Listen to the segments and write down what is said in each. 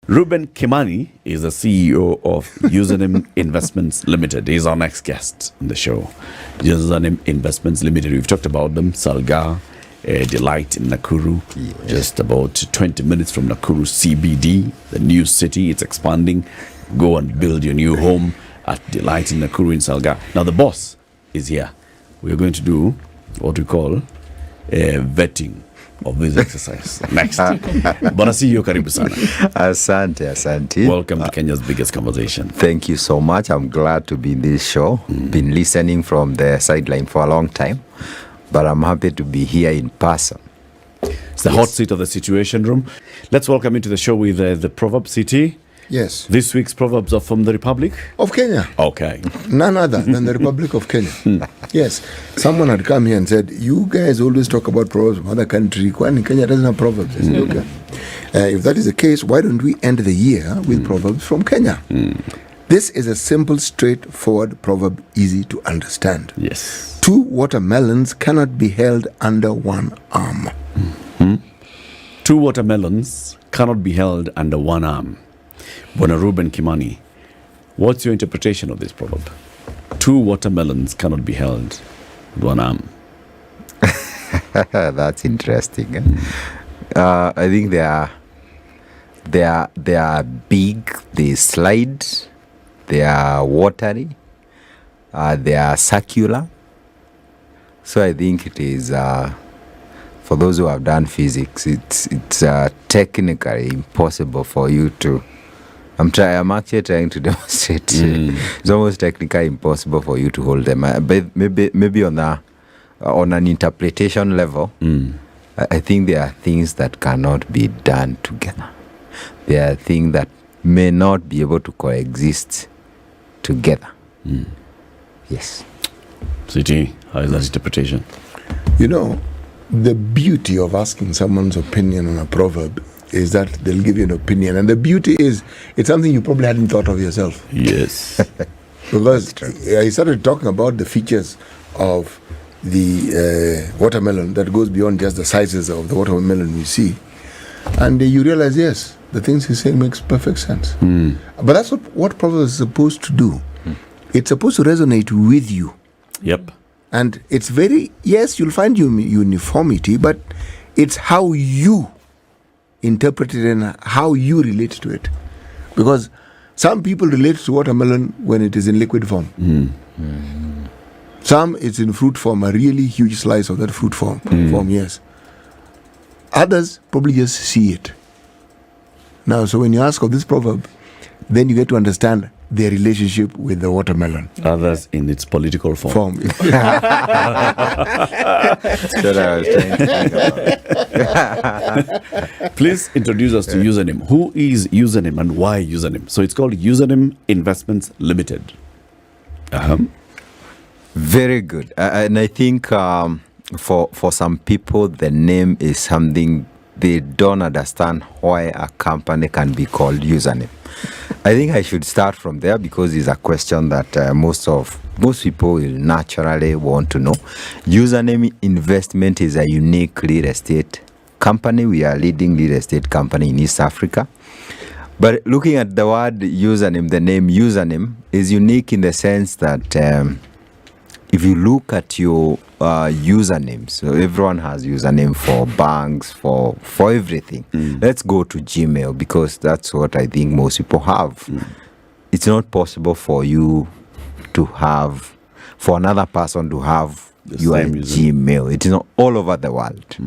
Reuben Kimani is the CEO of USM Investments Limited. He's our next guest on the show. USM Investments Limited, we've talked about them. Salga, Delight in Nakuru, just about 20 minutes from Nakuru CBD, the new city. It's expanding. Go and build your new home at Delight in Nakuru in Salga. Now the boss is here. We're going to do what we call vetting of this exercise next. Bwana CEO, karibu sana. Asante. Welcome to Kenya's biggest conversation. Thank you so much. I'm glad to be in this show. Been listening from the sideline for a long time, but I'm happy to be here in person. It's the hot seat of the Situation Room. Let's welcome into the show with the Proverbs City. Yes. This week's Proverbs are from the Republic of Kenya. Okay. None other than the Republic of Kenya. Yes. Someone had come here and said, you guys always talk about Proverbs from other countries. When Kenya doesn't have Proverbs. I said, okay. If that is the case, why don't we end the year with Proverbs from Kenya? This is a simple, straightforward proverb, easy to understand. Yes. 2 watermelons cannot be held under one arm. 2 watermelons cannot be held under one arm. Bwana Reuben Kimani, what's your interpretation of this proverb? 2 watermelons cannot be held with one arm. That's interesting. I think they are big, they slide, they are watery, they are circular. So I think it is, for those who have done physics, it's technically impossible for you to. I'm actually trying to demonstrate. It's almost technically impossible for you to hold them. But maybe on an interpretation level, I think there are things that cannot be done together. There are things that may not be able to coexist together. Yes. CT, how is that interpretation? You know, the beauty of asking someone's opinion on a proverb is that they'll give you an opinion. And the beauty is, it's something you probably hadn't thought of yourself. Yes. Because I started talking about the features of the watermelon that goes beyond just the sizes of the watermelon we see. And you realize, yes, the things he's saying makes perfect sense. But that's what Proverbs is supposed to do. It's supposed to resonate with you. Yep. And it's very, yes, you'll find uniformity, but it's how you interpret it and how you relate to it. Because some people relate to watermelon when it is in liquid form. Some it's in fruit form, a really huge slice of that fruit form, yes. Others probably just see it. Now, so when you ask of this proverb, then you get to understand their relationship with the watermelon. Others in its political form. That's what I was trying to think about. Please introduce us to USM. Who is USM and why USM? So it's called USM Investments Limited. Very good. And I think for some people, the name is something they don't understand why a company can be called USM. I think I should start from there because it's a question that most people will naturally want to know. USM Investment is a unique real estate company. We are a leading real estate company in East Africa. But looking at the word USM, the name USM is unique in the sense that if you look at your usernames, so everyone has username for banks, for everything. Let's go to Gmail because that's what I think most people have. It's not possible for you to have, for another person to have your Gmail. It is not all over the world.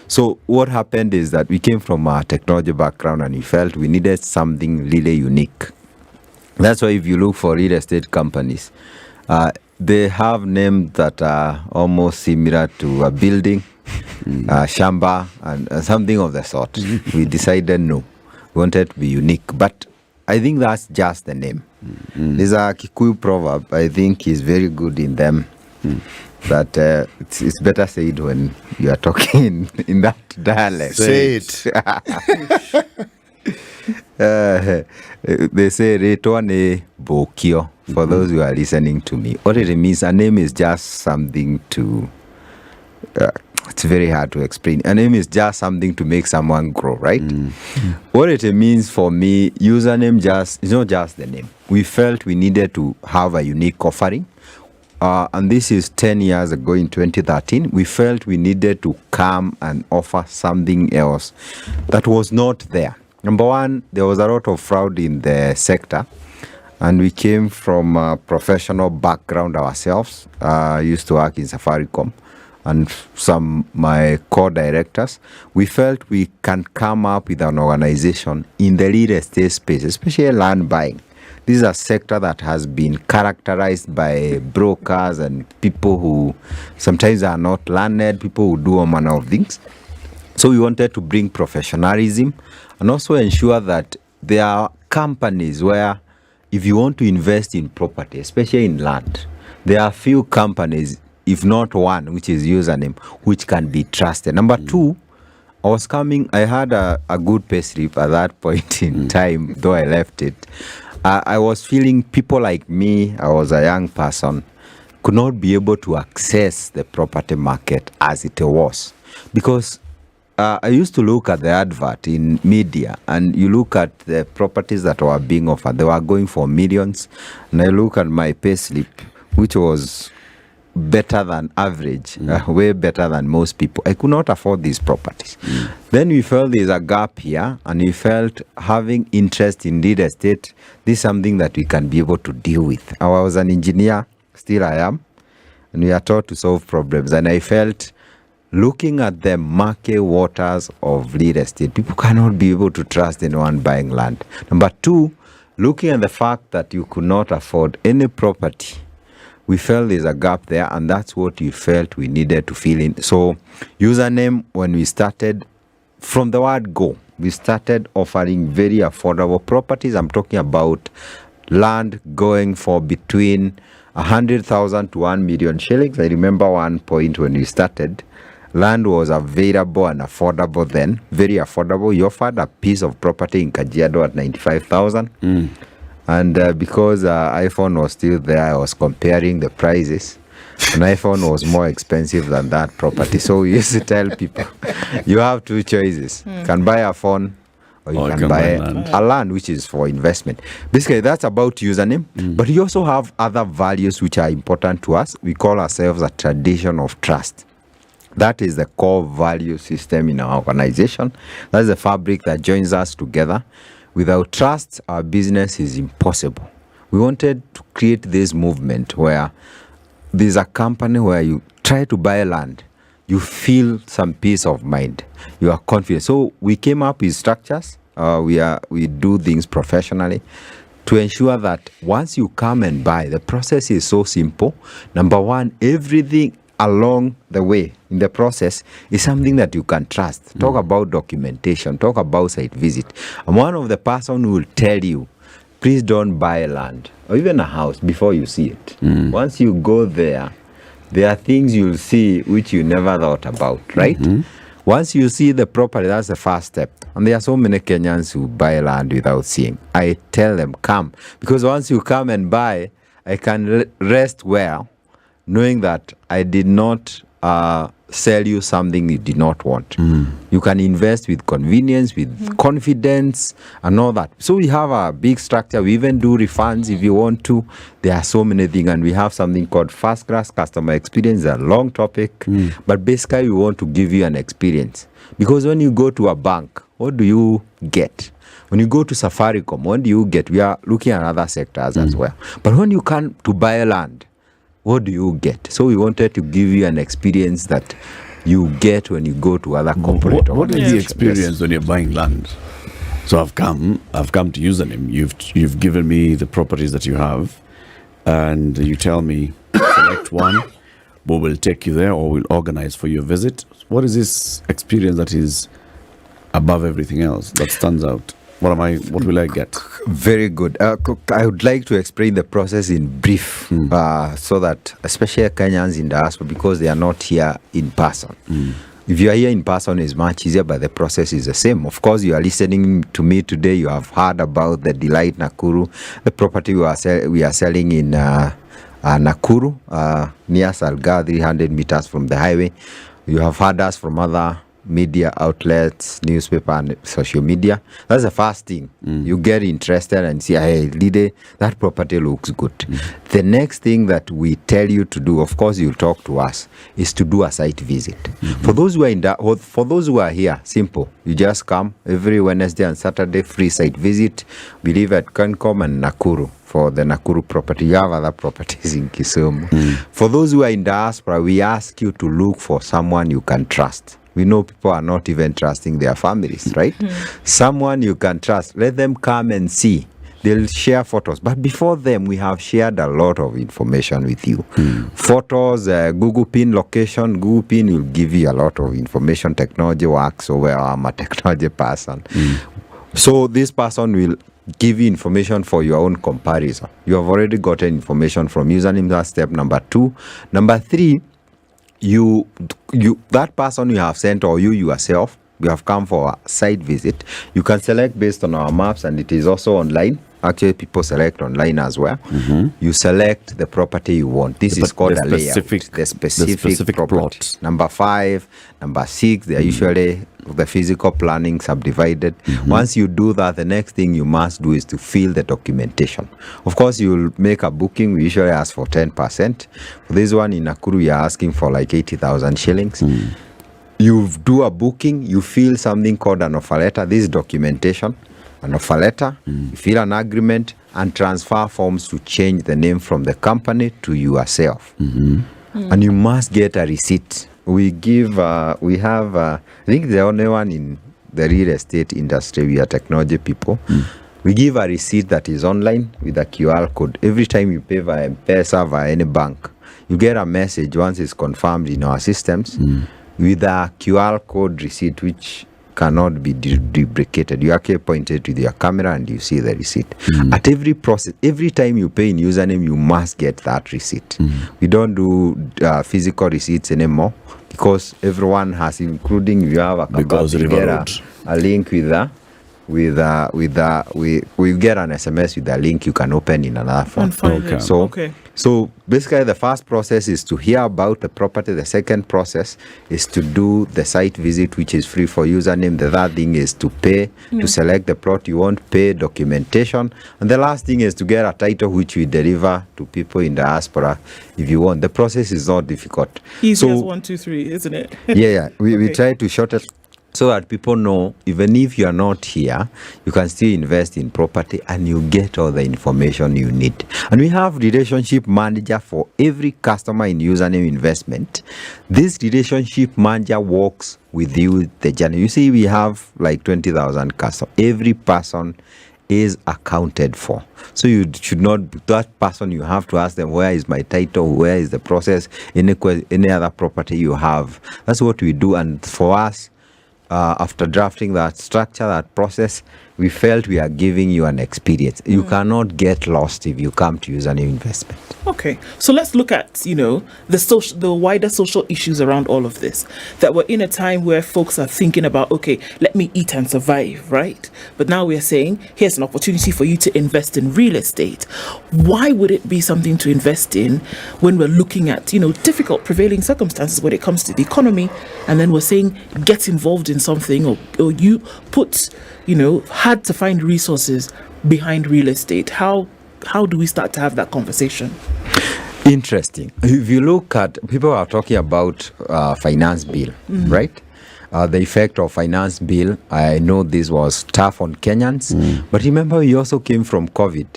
So what happened is that we came from a technology background and we felt we needed something really unique. That's why if you look for real estate companies, they have names that are almost similar to a building, shamba, and something of the sort. We decided no, we wanted to be unique. But I think that's just the name. There's a Kikuyu proverb, I think is very good in them. But it's better said when you are talking in that dialect. Say it. They say Retwane Bokio for those who are listening to me. What it means, a name is just something to It's very hard to explain. A name is just something to make someone grow, right? What it means for me, username it's not just the name. We felt we needed to have a unique offering. And this is 10 years ago in 2013. We felt we needed to come and offer something else that was not there. Number one, there was a lot of fraud in the sector. And we came from a professional background ourselves. I used to work in Safaricom. And my co-directors, we felt we can come up with an organization in the real estate space, especially land buying. This is a sector that has been characterized by brokers and people who sometimes are not learned, people who do all manner of things. So we wanted to bring professionalism and also ensure that there are companies where if you want to invest in property, especially in land, there are few companies, if not one, which is username, which can be trusted. Number two, I had a good pay slip at that point in time, though I left it. I was feeling people like me, I was a young person, could not be able to access the property market as it was. Because I used to look at the advert in media, and you look at the properties that were being offered, they were going for millions. And I look at my pay slip, which was better than average, way better than most people. I could not afford these properties. Then we felt there's a gap here, and we felt having interest in real estate, this is something that we can be able to deal with. I was an engineer, still I am, and we are taught to solve problems. And I felt looking at the market waters of real estate, people cannot be able to trust anyone buying land. Number two, looking at the fact that you could not afford any property, we felt there's a gap there, and that's what we felt we needed to fill in. So username, when we started, from the word go, we started offering very affordable properties. I'm talking about land going for between 100,000 to 1 million shillings. I remember one point when we started, land was available and affordable then, very affordable. You offered a piece of property in Kajiado at 95,000. And because iPhone was still there, I was comparing the prices. An iPhone was more expensive than that property. So we used to tell people, you have two choices. You can buy a phone, or you can buy a land, which is for investment. Basically, that's about username. But you also have other values which are important to us. We call ourselves a tradition of trust. That is the core value system in our organization. That is the fabric that joins us together. Without trust, our business is impossible. We wanted to create this movement where there's a company where you try to buy land, you feel some peace of mind, you are confident. So we came up with structures. We do things professionally to ensure that once you come and buy, the process is so simple. Number one, everything along the way in the process is something that you can trust. Talk about documentation, talk about site visit. I'm one of the person who will tell you, please don't buy land or even a house before you see it. Once you go there are things you'll see which you never thought about, right? Once you see the property, that's the first step. And there are so many Kenyans who buy land without seeing. I tell them, come, because once you come and buy, I can rest well knowing that I did not sell you something you did not want. You can invest with convenience, with confidence, and all that. So we have a big structure. We even do refunds if you want to. There are so many things, and we have something called first class customer experience. It's a long topic, but basically we want to give you an experience. Because when you go to a bank, what do you get? When you go to Safaricom, what do you get? We are looking at other sectors as well. But when you come to buy land, what do you get? So we wanted to give you an experience that you get when you go to other corporate What is the experience when you're buying land? So I've come to username. You've given me the properties that you have, and you tell me select one. We will take you there, or we'll organize for your visit. What is this experience that is above everything else, that stands out? What will I get? Very good. I would like to explain the process in brief, so that especially Kenyans in diaspora, because they are not here in person. If you are here in person, it's much easier, but the process is the same. Of course, you are listening to me today. You have heard about the Delight Nakuru, the property we are selling in Nakuru, near Salga, 300 meters from the highway. You have heard us from other media outlets, newspaper and social media. That's the first thing. You get interested and see, hey, Lide, that property looks good. The next thing that we tell you to do, of course, you'll talk to us, is to do a site visit. For those who are for those who are here, simple. You just come every Wednesday and Saturday, free site visit. We live at Kencom and Nakuru. For the Nakuru property, you have other properties in Kisumu. For those who are in diaspora, we ask you to look for someone you can trust. We know people are not even trusting their families, right? Someone you can trust. Let them come and see. They'll share photos. But before them, we have shared a lot of information with you. Photos, Google Pin location. Google Pin will give you a lot of information. Technology works over. I'm a technology person. So this person will give you information for your own comparison. You have already gotten information from username. That's step number 2. Number 3, you that person you have sent or you yourself, you have come for a site visit. You can select based on our maps, and it is also online. Actually, people select online as well. You select the property you want. This is called a layout. The specific property. Plot. Number 5, number 6, they are usually the physical planning subdivided. Once you do that, the next thing you must do is to fill the documentation. Of course, you'll make a booking. We usually ask for 10%. For this one in Nakuru, you're asking for like 80,000 shillings. You do a booking, you fill something called an offer letter. This is documentation. An offer letter, you fill an agreement, and transfer forms to change the name from the company to yourself. And you must get a receipt. We have, I think the only one in the real estate industry, we are technology people. We give a receipt that is online with a QR code. Every time you pay via M-Pesa, via any bank, you get a message once it's confirmed in our systems with a QR code receipt, which cannot be deprecated. You actually point it with your camera and you see the receipt. At every process, every time you pay in username, you must get that receipt. We don't do physical receipts anymore because everyone has, including if you have a company, you get a link with we get an SMS with a link you can open in another phone. So basically the first process is to hear about the property. The second process is to do the site visit, which is free for username. The third thing is to pay, to select the plot you want, pay, documentation. And the last thing is to get a title, which we deliver to people in diaspora if you want. The process is not difficult. Easy as 1, 2, 3, isn't it? We try to shorten so that people know, even if you are not here, you can still invest in property and you get all the information you need. And we have relationship manager for every customer in username investment. This relationship manager works with you the journey. You see, we have like 20,000 customers. Every person is accounted for. So you should not, that person, you have to ask them, where is my title? Where is the process? Any other property you have. That's what we do. And for us, after drafting that structure, that process, we felt we are giving you an experience. You cannot get lost if you come to use a new investment. Okay, so let's look at, the wider social issues around all of this. That we're in a time where folks are thinking about, okay, let me eat and survive, right? But now we're saying, here's an opportunity for you to invest in real estate. Why would it be something to invest in when we're looking at, difficult prevailing circumstances when it comes to the economy, and then we're saying, get involved in something, or you put, had to find resources behind real estate. How do we start to have that conversation? Interesting. If you look at, people are talking about finance bill, right? The effect of finance bill, I know this was tough on Kenyans, but remember we also came from COVID.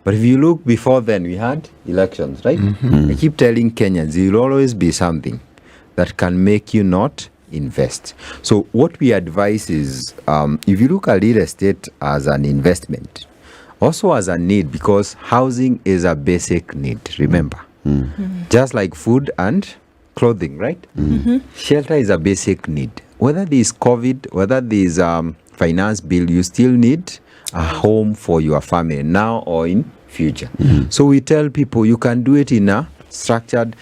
But if you look before then, we had elections, right? I keep telling Kenyans, there will always be something that can make you not invest. So what we advise is, if you look at real estate as an investment, also as a need, because housing is a basic need, remember. Just like food and clothing, right? Shelter is a basic need. Whether there is COVID, whether there is finance bill, you still need a home for your family now or in future. So we tell people you can do it in a structured,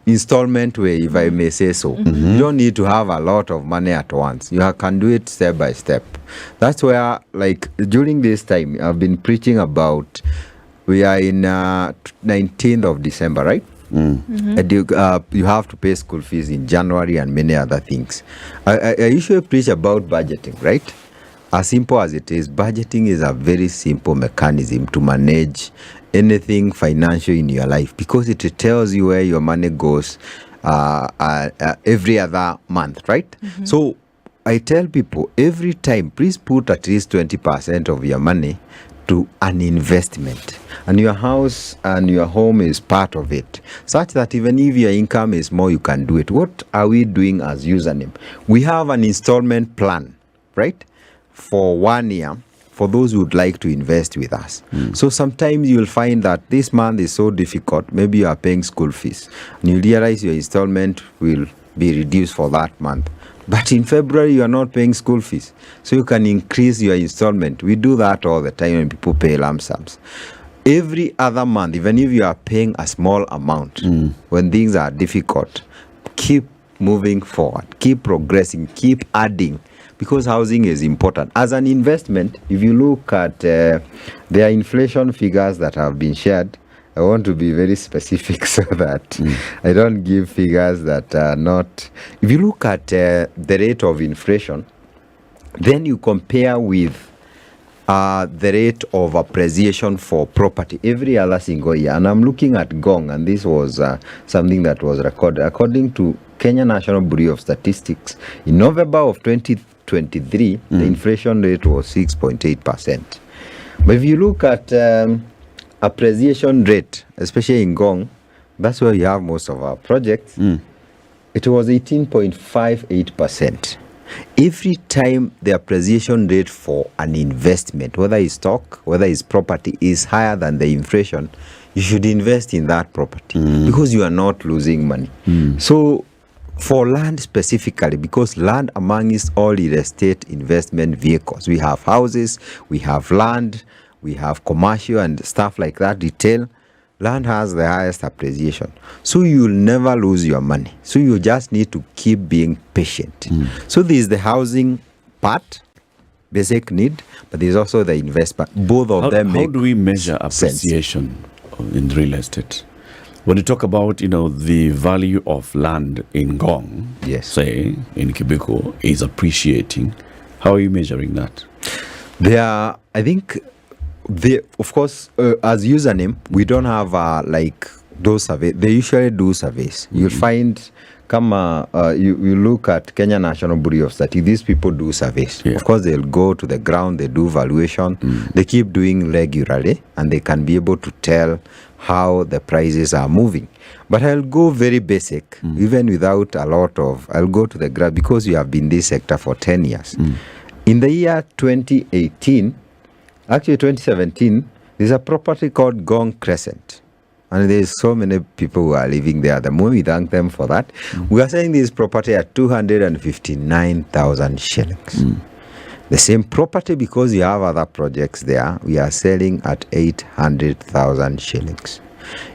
installment way, if I may say so. You don't need to have a lot of money at once. You can do it step by step. That's where, like, during this time, I've been preaching about, we are in 19th of December, right? And you have to pay school fees in January and many other things. I usually preach about budgeting, right? As simple as it is, budgeting is a very simple mechanism to manage anything financial in your life, because it tells you where your money goes every other month, right? So I tell people every time, please put at least 20% of your money to an investment, and your house and your home is part of it, such that even if your income is more, you can do it. What are we doing as username? We have an installment plan, right, for 1 year for those who would like to invest with us. So sometimes you'll find that this month is so difficult, maybe you are paying school fees, and you realize your installment will be reduced for that month. But in February, you are not paying school fees, so you can increase your installment. We do that all the time when people pay lump sums. Every other month, even if you are paying a small amount, when things are difficult, keep moving forward, keep progressing, keep adding, because housing is important. As an investment, if you look at their inflation figures that have been shared, I want to be very specific so that I don't give figures that are not. If you look at the rate of inflation, then you compare with the rate of appreciation for property every other single year. And I'm looking at Gong, and this was something that was recorded. According to Kenya National Bureau of Statistics, in November of 2023, the inflation rate was 6.8%. But if you look at appreciation rate, especially in Gong, that's where you have most of our projects, it was 18.58%. Every time the appreciation rate for an investment, whether it's stock, whether it's property, is higher than the inflation, you should invest in that property because you are not losing money. So for land specifically, because land amongst all real estate investment vehicles, we have houses, we have land, we have commercial and stuff like that, retail. Land has the highest appreciation. So you'll never lose your money. So you just need to keep being patient. So there's the housing part, basic need, but there's also the investment. Both of them make How do we measure appreciation in real estate? When you talk about, the value of land in Gong, Yes. say, in Kibiko, is appreciating, how are you measuring that? I think, of course, as username, we don't have like those surveys. They usually do surveys. You'll find, you look at Kenya National Bureau of Statistics, these people do surveys. Yeah. Of course, they'll go to the ground, they do valuation, they keep doing regularly, and they can be able to tell how the prices are moving. But I'll go very basic, even without a lot of, I'll go to the ground, because you have been in this sector for 10 years. In the year 2018, actually 2017, there's a property called Gong Crescent. And there's so many people who are living there. The more we thank them for that, we are selling this property at 259,000 shillings. The same property, because you have other projects there, we are selling at 800,000 shillings.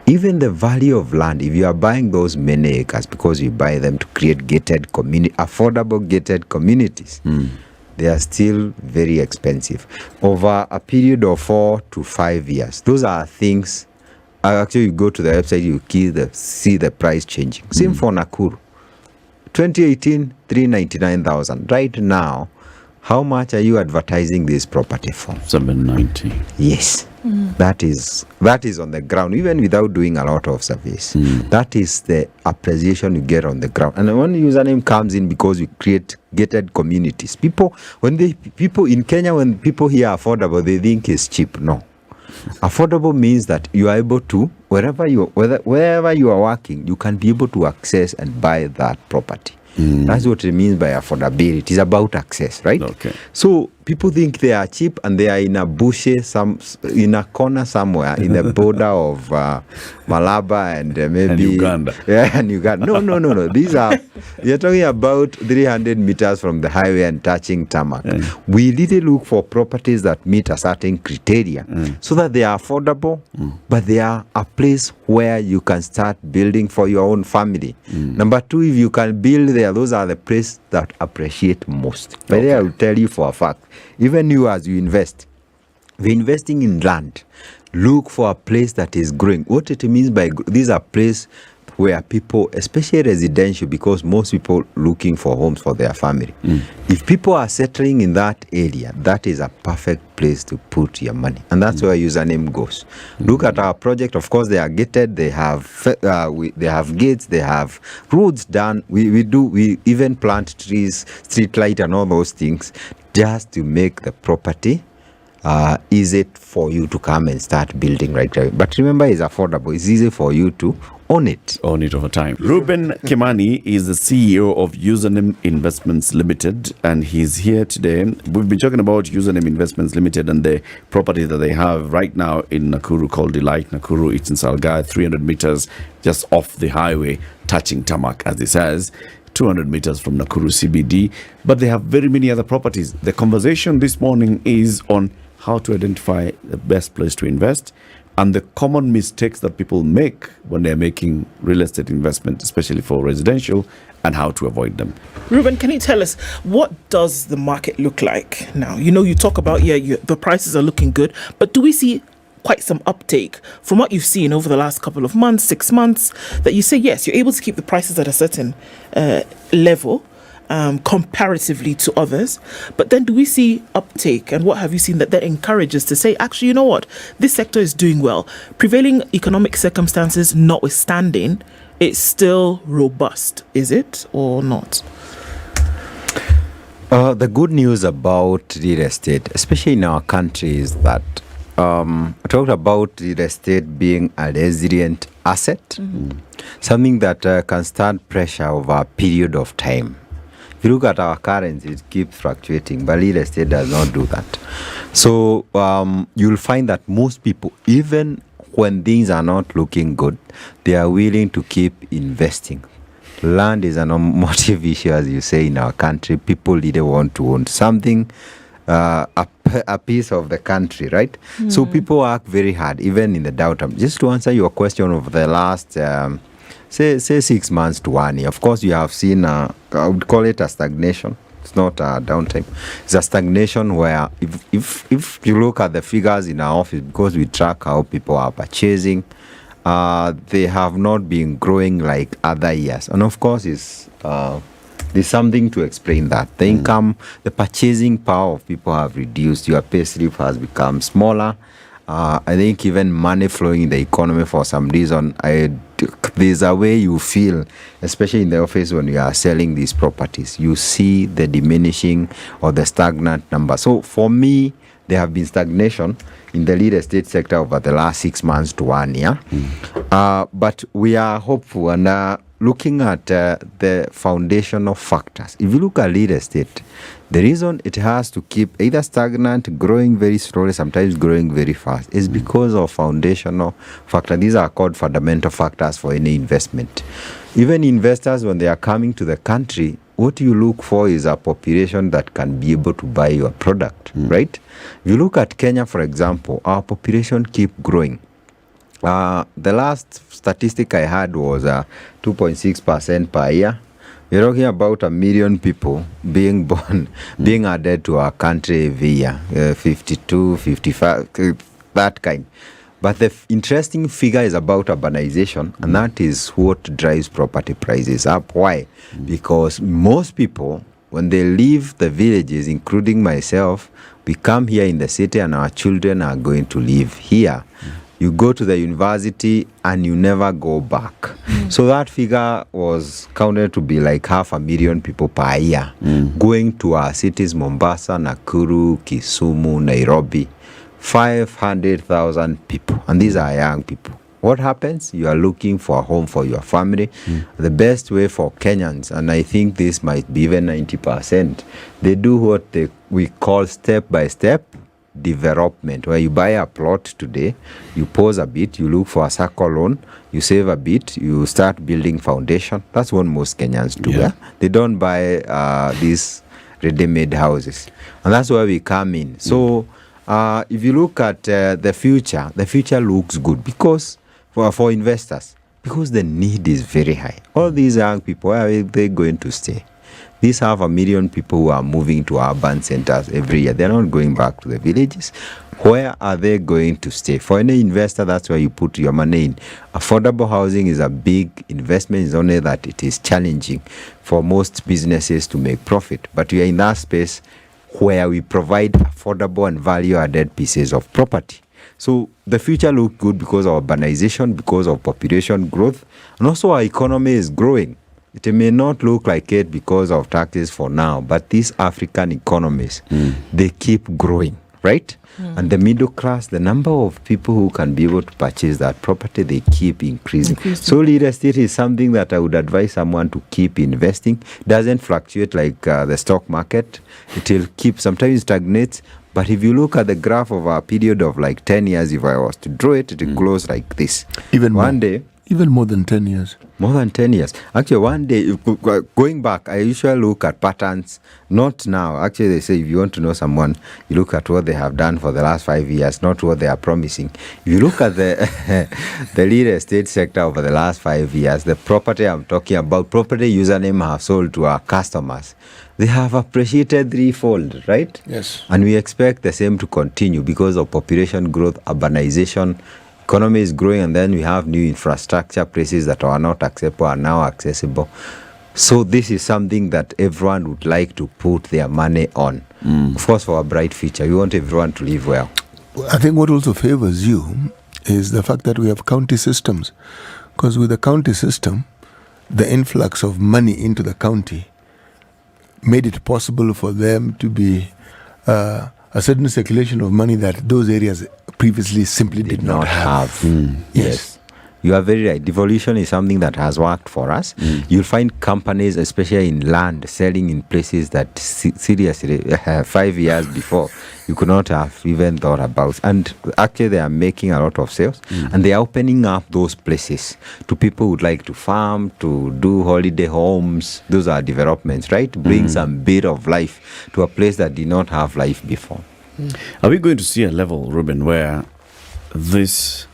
Even the value of land, if you are buying those many acres, because you buy them to create affordable gated communities, they are still very expensive. Over a period of 4 to 5 years, those are things. Actually, you go to the website, you see the price changing. Same for Nakuru. 2018, 399,000. Right now, how much are you advertising this property for? 790. Yes. That is on the ground, even without doing a lot of surveys. That is the appreciation you get on the ground. And when username comes in, because we create gated communities. People in Kenya, when people hear affordable, they think it's cheap. No. Affordable means that you are able to, wherever you are working, you can be able to access and buy that property. That's what it means by affordability. It's about access, right? Okay. So people think they are cheap, and they are in a bush, in a corner somewhere in the border of Malaba and maybe And Uganda. Yeah, and Uganda. No. These are, you're talking about 300 meters from the highway and touching tarmac. We really look for properties that meet a certain criteria, so that they are affordable, but they are a place where you can start building for your own family. Number two, if you can build there, those are the places that appreciate most. But I will tell you for a fact, even you, as you invest, we're investing in land. look for a place that is growing. What it means by these are places where people, especially residential, because most people looking for homes for their family. If people are settling in that area, that is a perfect place to put your money, and that's where username goes. Look at our project. Of course, they are gated. They have they have gates. They have roads done. We even plant trees, street light, and all those things just to make the property easy for you to come and start building right away. But remember, it's affordable. It's easy for you to own it. Own it over time. Reuben Kimani is the CEO of USM Investments Limited, and he's here today. We've been talking about USM Investments Limited and the property that they have right now in Nakuru called Delight Nakuru. It's in Salga, 300 meters just off the highway, touching tarmac, as it says. 200 meters from Nakuru CBD, but they have very many other properties. The conversation this morning is on how to identify the best place to invest and the common mistakes that people make when they're making real estate investment, especially for residential, and how to avoid them. Reuben, can you tell us, what does the market look like now? You talk about, the prices are looking good, but do we see quite some uptake from what you've seen over the last couple of months, 6 months, that you say, yes, you're able to keep the prices at a certain level comparatively to others, but then do we see uptake, and what have you seen that encourages to say, actually, you know what, this sector is doing well, prevailing economic circumstances notwithstanding, it's still robust, is it or not? The good news about real estate, especially in our country, is that I talked about real estate being a resilient asset, something that can stand pressure over a period of time. If you look at our currency, it keeps fluctuating, but real estate does not do that. So you'll find that most people, even when things are not looking good, they are willing to keep investing. Land is an emotive issue, as you say, in our country. People either want to own something, a piece of the country, right? So people work very hard, even in the downtime. Just to answer your question of the last, say 6 months to 1 year, of course, you have seen, I would call it a stagnation. It's not a downtime. It's a stagnation where if you look at the figures in our office, because we track how people are purchasing, they have not been growing like other years. And of course, there's something to explain that. The income, the purchasing power of people have reduced. Your pay slip has become smaller. I think even money flowing in the economy for some reason, there's a way you feel, especially in the office when you are selling these properties, you see the diminishing or the stagnant number. So for me, there have been stagnation in the real estate sector over the last 6 months to 1 year. But we are hopeful and looking at the foundational factors. If you look at real estate, the reason it has to keep either stagnant, growing very slowly, sometimes growing very fast, is because of foundational factors. These are called fundamental factors for any investment. Even investors, when they are coming to the country, what you look for is a population that can be able to buy your product, right? If you look at Kenya, for example, our population keep growing. The last statistic I had was 2.6% per year. We're talking about 1 million people being born, being added to our country every year, 52, 55, that kind. But the interesting figure is about urbanization, and that is what drives property prices up. Why? Because most people, when they leave the villages, including myself, we come here in the city and our children are going to live here. You go to the university and you never go back. So that figure was counted to be like 500,000 people per year going to our cities, Mombasa, Nakuru, Kisumu, Nairobi. 500,000 people, and these are young people. What happens? You are looking for a home for your family. The best way for Kenyans, and I think this might be even 90%, they do what we call step-by-step development, where you buy a plot today, you pause a bit, you look for a circle loan, you save a bit, you start building foundation. That's what most Kenyans do. Yeah. They don't buy these ready-made houses, and that's where we come in. So if you look at the future looks good because for investors, because the need is very high. All these young people, where are they going to stay? These 500,000 people who are moving to urban centers every year. They're not going back to the villages. where are they going to stay? For any investor, that's where you put your money in. Affordable housing is a big investment. It's only that it is challenging for most businesses to make profit. But we are in that space where we provide affordable and value-added pieces of property. So the future looks good because of urbanization, because of population growth, and also our economy is growing. It may not look like it because of taxes for now, but these African economies, they keep growing, right? And the middle class, the number of people who can be able to purchase that property, they keep increasing. So real estate is something that I would advise someone to keep investing. Doesn't fluctuate like the stock market. It will keep, sometimes it stagnates. But if you look at the graph of a period of like 10 years, if I was to draw it, it will close like this. Even one more. day. Even more than 10 years. More than 10 years. Actually, one day, going back, I usually look at patterns, not now. Actually, they say if you want to know someone, you look at what they have done for the last 5 years, not what they are promising. If you look at the real estate sector over the last 5 years, the property I'm talking about, property username have sold to our customers, they have appreciated threefold, right? Yes. And we expect the same to continue because of population growth, urbanization, economy is growing, and then we have new infrastructure, places that are not accessible are now accessible. So this is something that everyone would like to put their money on. Of course, for a bright future, we want everyone to live well. I think what also favors you is the fact that we have county systems. Because with the county system, the influx of money into the county made it possible for them to be a certain circulation of money that those areas previously simply did not have. Yes. You are very right. Devolution is something that has worked for us. You'll find companies, especially in land, selling in places that seriously 5 years before you could not have even thought about. And actually, they are making a lot of sales, and they are opening up those places to people who would like to farm, to do holiday homes. Those are developments, right? Bring some bit of life to a place that did not have life before. Are we going to see a level, Reuben, where this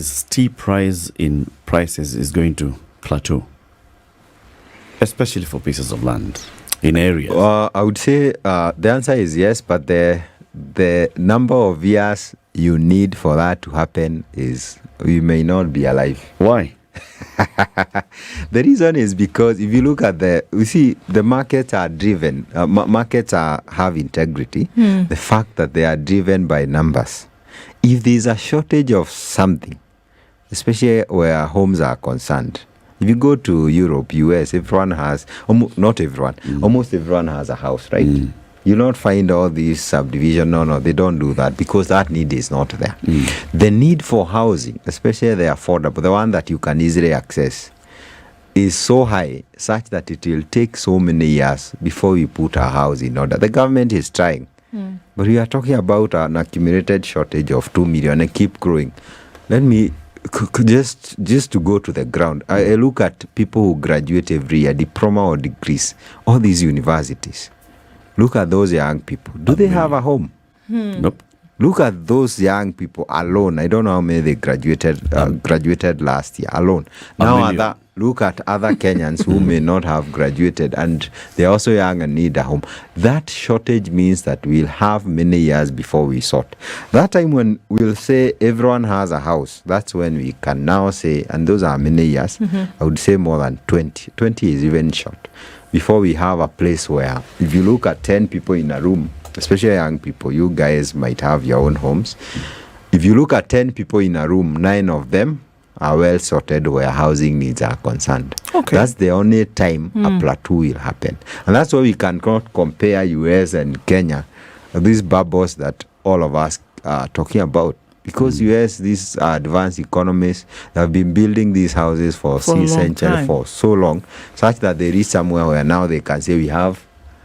steep rise in prices is going to plateau, especially for pieces of land in areas? I would say the answer is yes, but the number of years you need for that to happen is we may not be alive. Why? The reason is because if you look at the markets are driven, markets have integrity. The fact that they are driven by numbers. If there's a shortage of something, especially where homes are concerned, if you go to Europe, US, everyone has, not everyone, almost everyone has a house, right? You'll not find all these subdivision. No, they don't do that because that need is not there. The need for housing, especially the affordable, the one that you can easily access, is so high such that it will take so many years before we put our house in order. The government is trying, but we are talking about an accumulated shortage of 2 million and keep growing. Let me just to go to the ground. I look at people who graduate every year, diploma or degrees, all these universities. Look at those young people. Do they have a home? Nope. Look at those young people alone. I don't know how many they graduated last year alone. Now look at other Kenyans who may not have graduated and they're also young and need a home. That shortage means that we'll have many years before we sort. That time when we'll say everyone has a house, that's when we can now say, and those are many years, I would say more than 20. 20 is even short. Before we have a place where, if you look at 10 people in a room, especially young people, you guys might have your own homes. If you look at 10 people in a room, 9 of them are well sorted where housing needs are concerned. Okay. That's the only time a plateau will happen. And that's why we cannot compare US and Kenya, these bubbles that all of us are talking about. Because US, these advanced economies, have been building these houses for centuries, for so long, such that they reach somewhere where now they can say we have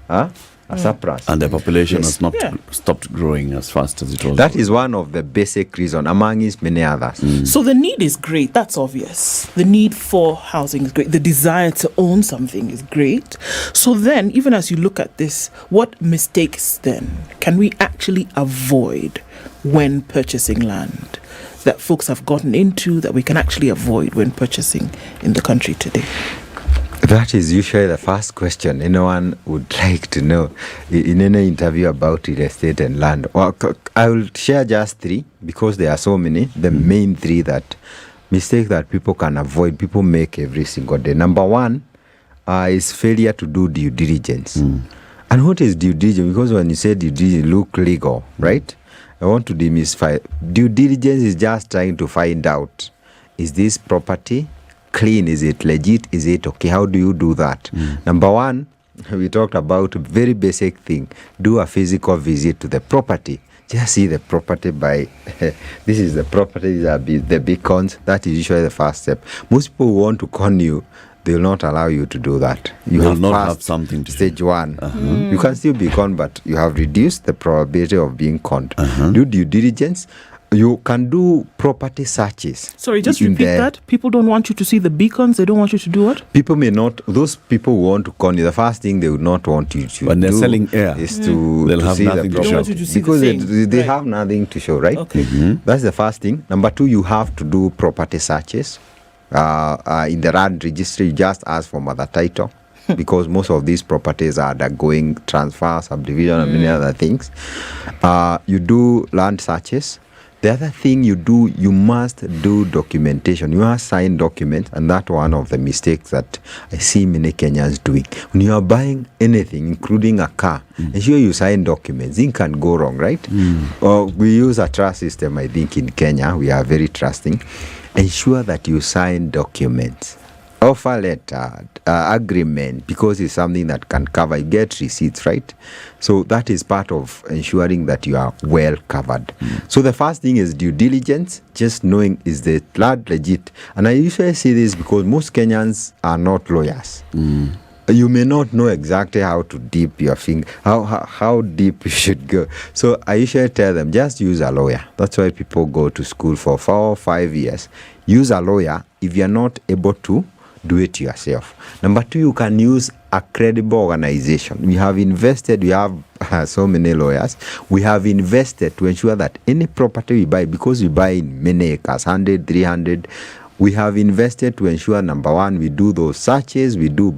a surplus. And the population has not stopped growing as fast as it was. That is one of the basic reasons, among many others. So the need is great. That's obvious. The need for housing is great. The desire to own something is great. So then, even as you look at this, what mistakes then can we actually avoid when purchasing land that folks have gotten into that we can actually avoid when purchasing in the country today? That is usually the first question anyone would like to know in any interview about real estate and land. Well, I will share just 3 because there are so many. The main 3 that mistake that people can avoid, people make every single day. Number 1 is failure to do due diligence. And what is due diligence? Because when you say due diligence, look legal, right? I want to demystify. Due diligence is just trying to find out, is this property clean? Is it legit? Is it okay? How do you do that? Number 1, we talked about a very basic thing. Do a physical visit to the property. Just see the property by this is the property, these are the beacons. That is usually the first step. Most people who want to con you, they will not allow you to do that. You Will have not passed have something to stage 1. You can still be conned, but you have reduced the probability of being conned. Do due diligence. You can do property searches. Sorry, just repeat that. People don't want you to see the beacons. They don't want you to do what? People may not. Those people who want to con you, the first thing they would not want you to When they're do selling air, is to they'll have see nothing the to show. They don't want you to see because the thing. they Right. have nothing to show, right? Okay. That's the first thing. Number 2, you have to do property searches. In the land registry, you just ask for mother title because most of these properties are undergoing transfer, subdivision, and many other things. You do land searches. The other thing you do, you must do documentation. You must sign documents, and that's one of the mistakes that I see many Kenyans doing. When you are buying anything, including a car, ensure you sign documents. Things can go wrong, right? We use a trust system, I think, in Kenya. We are very trusting. Ensure that you sign documents. Offer letter, agreement, because it's something that can cover. You get receipts, right? So that is part of ensuring that you are well covered. So the first thing is due diligence, just knowing is the land legit. And I usually say this because most Kenyans are not lawyers. You may not know exactly how to dip your finger, how deep you should go. So I usually tell them, just use a lawyer. That's why people go to school for 4 or 5 years. Use a lawyer if you're not able to do it yourself. Number 2, you can use a credible organization. We have invested, we have so many lawyers. We have invested to ensure that any property we buy, because we buy in many acres, 100, 300, we have invested to ensure, number 1, we do those searches, we do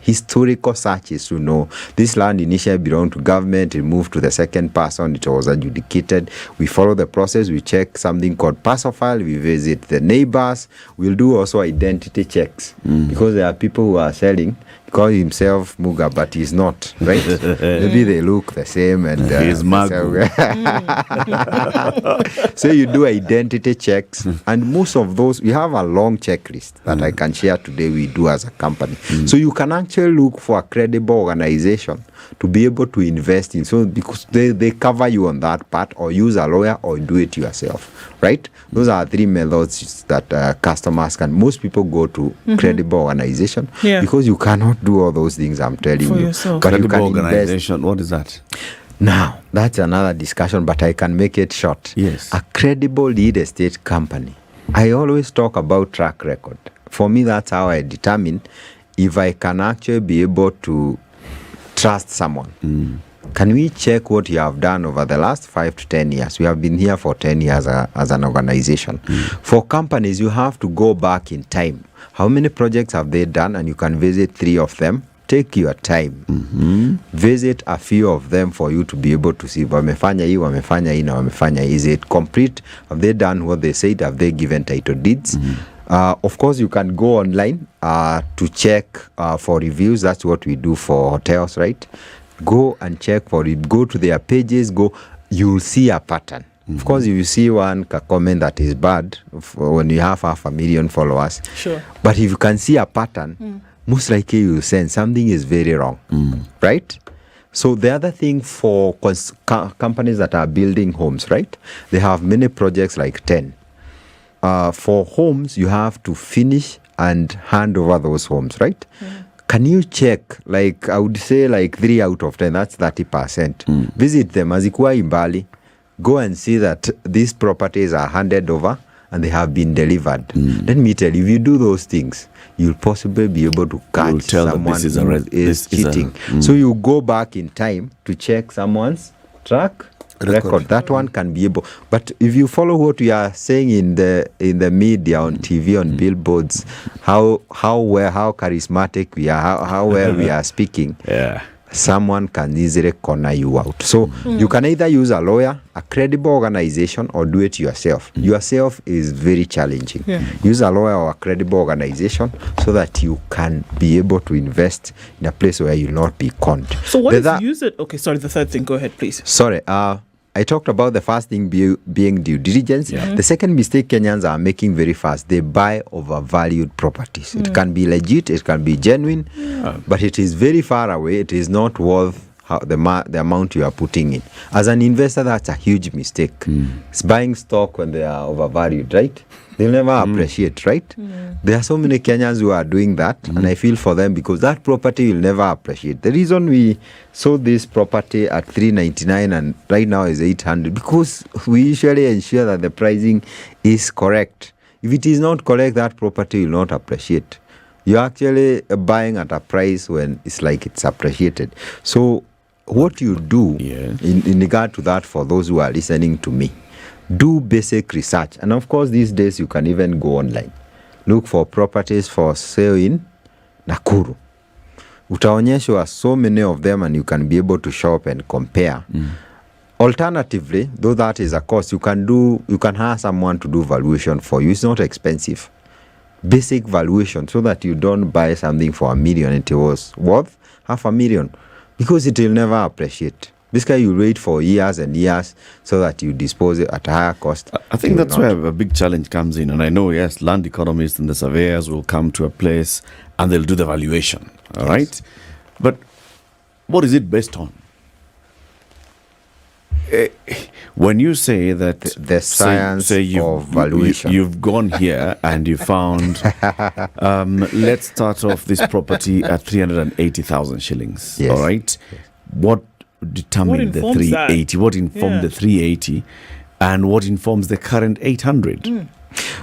historical searches to know this land initially belonged to government, it moved to the second person, it was adjudicated. We follow the process, we check something called parcel file, we visit the neighbors, we'll do also identity checks because there are people who are selling, call himself Muga, but he's not, right? Maybe they look the same and He's Magu. So you do identity checks, and most of those, we have a long checklist that I can share today we do as a company. So you can actually look for a credible organization to be able to invest in. So because they cover you on that part, or use a lawyer, or do it yourself, right? Those are 3 methods that customers can. Most people go to credible organization because you cannot do all those things I'm telling For you. yourself. But you Credible can invest. organization, what is that? Now, that's another discussion, but I can make it short. Yes. A credible real estate company. I always talk about track record. For me, that's how I determine if I can actually be able to trust someone. Can we check what you have done over the last 5 to 10 years? We have been here for 10 years as an organization. For companies, you have to go back in time. How many projects have they done? And you can visit 3 of them. Take your time. Visit a few of them for you to be able to see wamefanya hii, wamefanya hii, na wamefanya hii. Is it complete? Have they done what they said? Have they given title deeds? Of course, you can go online to check for reviews. That's what we do for hotels, right? Go and check for it. Go to their pages. You'll see a pattern. Of course, if you see one comment that is bad when you have 500,000 followers. Sure. But if you can see a pattern, most likely you'll sense something is very wrong, right? So the other thing for companies that are building homes, right? They have many projects, like 10. For homes, you have to finish and hand over those homes, right? Can you check, like, I would say like 3 out of 10, that's 30%. Visit them, azikuwa imbali. Go and see that these properties are handed over and they have been delivered. Let me tell you, if you do those things, you'll possibly be able to catch someone who is cheating. So you go back in time to check someone's track record. That one can be able. But if you follow what we are saying in the media, on TV, on billboards, how charismatic we are, how well we are speaking. Yeah. Someone can easily corner you out. So you can either use a lawyer, a credible organization, or do it yourself. Yourself is very challenging. Use a lawyer or a credible organization so that you can be able to invest in a place where you'll not be conned. So what is use it? Okay, sorry, the third thing. Go ahead, please. Sorry, I talked about the first thing being due diligence. The second mistake Kenyans are making very fast, they buy overvalued properties. It can be legit, it can be genuine, but it is very far away. It is not worth the amount you are putting in. As an investor, that's a huge mistake. It's buying stock when they are overvalued, right? They'll never appreciate, right? There are so many Kenyans who are doing that, and I feel for them because that property will never appreciate. The reason we sold this property at 399 and right now is 800 because we usually ensure that the pricing is correct. If it is not correct, that property will not appreciate. You're actually buying at a price when it's like it's appreciated. So what you do in regard to that, for those who are listening to me, do basic research. And of course, these days you can even go online. Look for properties for sale in Nakuru. Utaonyeshwa so many of them and you can be able to shop and compare. Alternatively, though that is a cost, you can hire someone to do valuation for you. It's not expensive. Basic valuation so that you don't buy something for $1 million and it was worth $500,000 because it will never appreciate. This guy, you wait for years and years so that you dispose it at a higher cost. I think that's where a big challenge comes in. And I know, yes, land economists and the surveyors will come to a place and they'll do the valuation. All right? But what is it based on? When you say that the science of valuation, you've gone here and you found, let's start off this property at 380,000 shillings. Yes. All right? Yes. What determined the 380? What informed the 380? And what informs the current 800?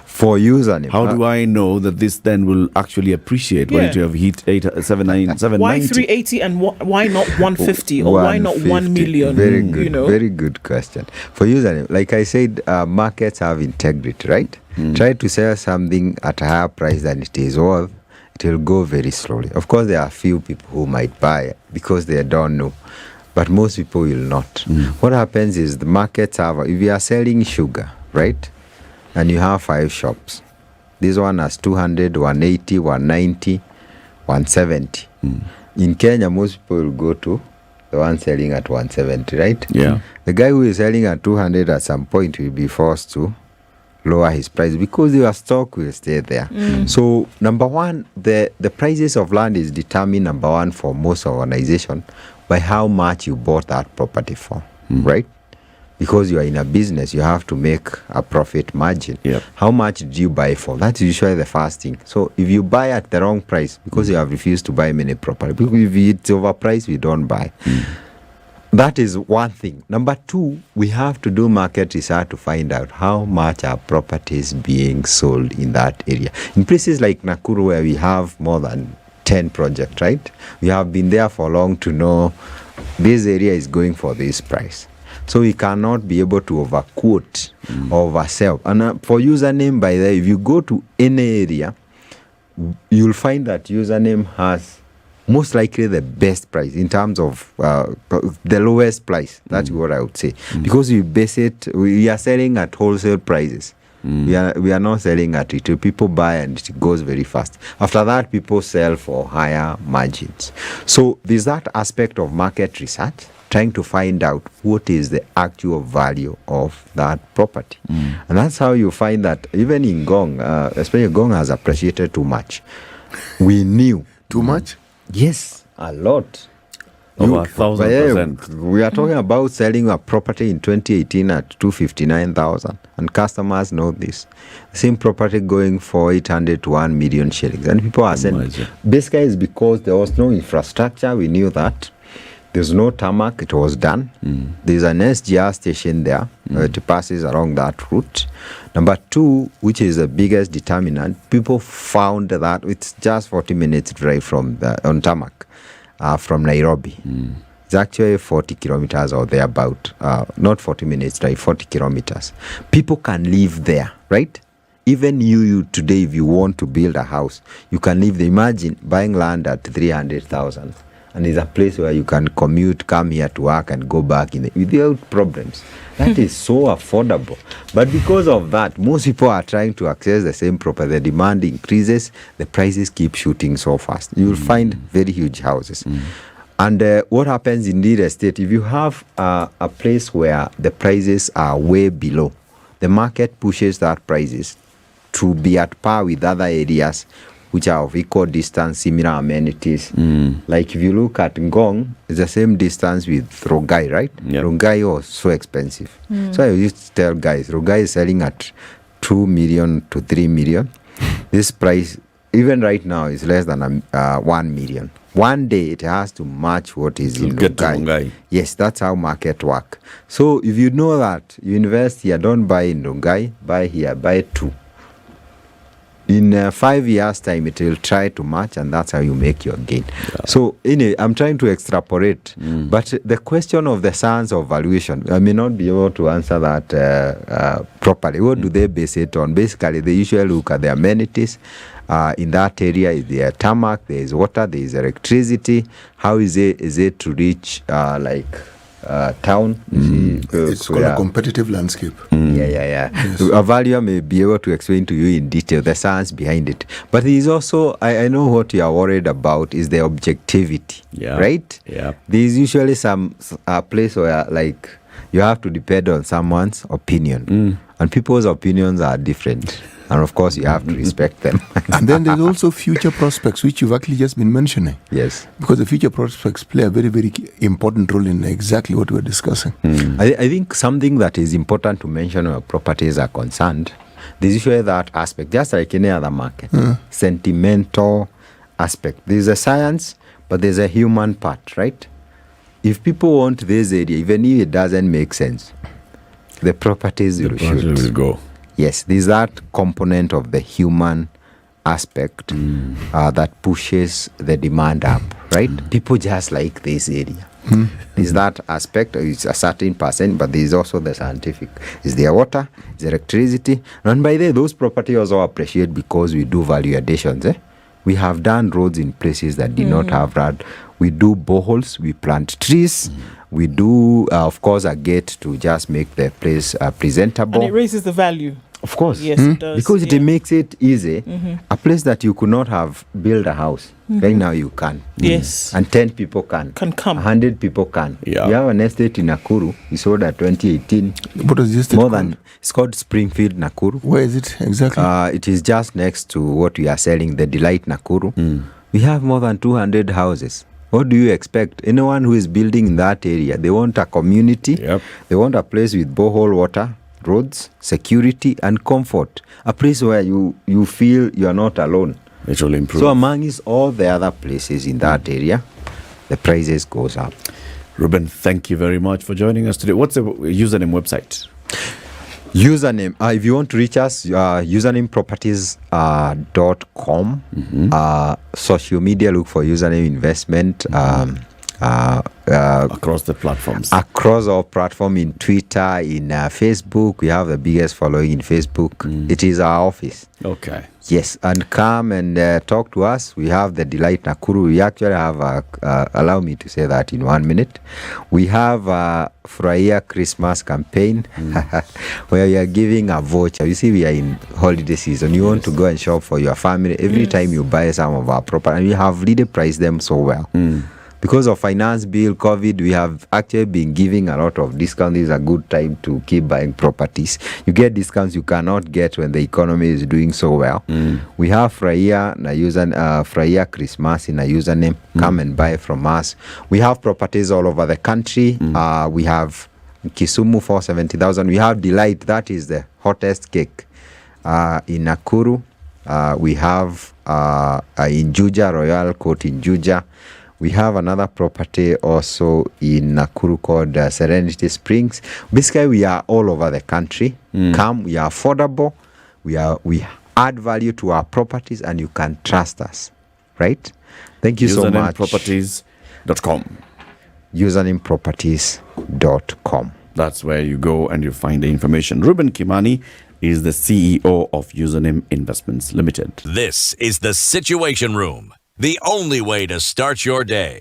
For username. How do I know that this then will actually appreciate when you have hit 790? Why 380 and why not 150 or why not 1 million? Very good, very good question. For username, like I said, markets have integrity, right? Try to sell something at a higher price than it is worth, it will go very slowly. Of course, there are few people who might buy because they don't know, but most people will not. What happens is the markets have, if you are selling sugar, right? And you have 5 shops. This one has 200, 180, 190, 170. In Kenya, most people will go to the one selling at 170, right? Yeah. The guy who is selling at 200 at some point will be forced to lower his price because your stock will stay there. So, number one, the prices of land is determined, number one, for most organizations by how much you bought that property for, right? Because you are in a business, you have to make a profit margin. How much did you buy for? That's usually the first thing. So if you buy at the wrong price, because you have refused to buy many property, because if it's overpriced, we don't buy. That is one thing. Number two, we have to do market research to find out how much our property is being sold in that area. In places like Nakuru, where we have more than 10 projects, right? We have been there for long to know this area is going for this price. So we cannot be able to overquote or oversell. And for username, by the way, if you go to any area, you'll find that username has most likely the best price in terms of the lowest price. That's what I would say. Because we are selling at wholesale prices. We are not selling at retail. People buy and it goes very fast. After that, people sell for higher margins. So there's that aspect of market research, trying to find out what is the actual value of that property. And that's how you find that even in Gong, especially Gong has appreciated too much. We knew. Too much? Yes, a lot. Over 1,000%. We are talking about selling a property in 2018 at 259,000, and customers know this. The same property going for 800 to 1 million shillings, and people are saying, basically, it's because there was no infrastructure. We knew that. There's no tarmac. It was done. There's an SGR station there. It passes along that route. Number two, which is the biggest determinant, people found that it's just 40 minutes drive from on tarmac from Nairobi. It's actually 40 kilometers or thereabout. Not 40 minutes drive, 40 kilometers. People can live there, right? Even you today, if you want to build a house, you can live there. Imagine buying land at 300,000, and it's a place where you can commute, come here to work, and go back without problems. That is so affordable. But because of that, most people are trying to access the same property. The demand increases, the prices keep shooting so fast. You will find very huge houses. And what happens in real estate, if you have a place where the prices are way below, the market pushes that prices to be at par with other areas which are of equal distance, similar amenities. Like if you look at Ngong, it's the same distance with Rongai, right? Yep. Rongai was so expensive. So I used to tell guys, Rongai is selling at 2 million to 3 million. This price, even right now, is less than 1 million. One day it has to match what is in Get to Rongai. Rongai. Yes, that's how market work. So if you know that, you invest here, don't buy in Rongai, buy here, buy 2. In 5 years' time, it will try to match, and that's how you make your gain. So, I'm trying to extrapolate, but the question of the science of valuation, I may not be able to answer that properly. What do they base it on? Basically, they usually look at the amenities. In that area, is there tarmac, there is water, there is electricity. How is it to reach town? It's called a competitive landscape. Yeah. A valuer may be able to explain to you in detail the science behind it. But there is also, I know what you are worried about is the objectivity, right? Yeah. There is usually some place where you have to depend on someone's opinion. And people's opinions are different. And of course, you have to respect them. And then there's also future prospects, which you've actually just been mentioning. Yes. Because the future prospects play a very, very important role in exactly what we're discussing. I think something that is important to mention where properties are concerned, there's usually that aspect, just like any other market, sentimental aspect. There's a science, but there's a human part, right? If people want this area, even if it doesn't make sense, the properties will shoot. Go. Yes, there's that component of the human aspect that pushes the demand up, right? People just like this area. There's that aspect, it's a certain percent, but there's also the scientific. Is there water? Is there electricity? And by the way, those properties also appreciate because we do value additions. We have done roads in places that did not have that. We do boreholes, we plant trees. We do, of course, a gate to just make the place presentable. And it raises the value. Of course. Yes, it does. Because it makes it easy. A place that you could not have built a house, right now you can. Yes. And 10 people can come. 100 people can. Yeah. We have an estate in Nakuru. We sold at 2018. What is this? It's called Springfield Nakuru. Where is it exactly? It is just next to what we are selling, the Delight Nakuru. We have more than 200 houses. What do you expect? Anyone who is building in that area, they want a community. Yep. They want a place with borehole water, roads, security, and comfort. A place where you feel you are not alone. It will improve. So amongst all the other places in that area, the prices goes up. Reuben, thank you very much for joining us today. What's the username website? Username, if you want to reach us, usernameproperties.com. Social media, look for Username Investment. Across the platforms. Across our platform, in Twitter, in Facebook. We have the biggest following in Facebook. It is our office. Okay. Yes, and come and talk to us. We have the Delight Nakuru. We actually have, allow me to say that in 1 minute. We have a Furahia Christmas campaign where we are giving a voucher. You see, we are in holiday season. You want to go and shop for your family. Every time you buy some of our property, and we have really priced them so well. Because of finance bill, COVID, we have actually been giving a lot of discounts. This is a good time to keep buying properties. You get discounts you cannot get when the economy is doing so well. We have Furahia Christmas in a username. Come and buy from us. We have properties all over the country. We have Kisumu for 70,000. We have Delight. That is the hottest cake. In Nakuru, we have in Juja, Royal Court in Juja. We have another property also in Nakuru called Serenity Springs. Basically, we are all over the country. Come, we are affordable. We add value to our properties, and you can trust us, right? Thank you so much. Usernameproperties.com. usernameproperties.com. That's where you go and you find the information. Reuben Kimani is the CEO of USM Investments Limited. This is the Situation Room, the only way to start your day.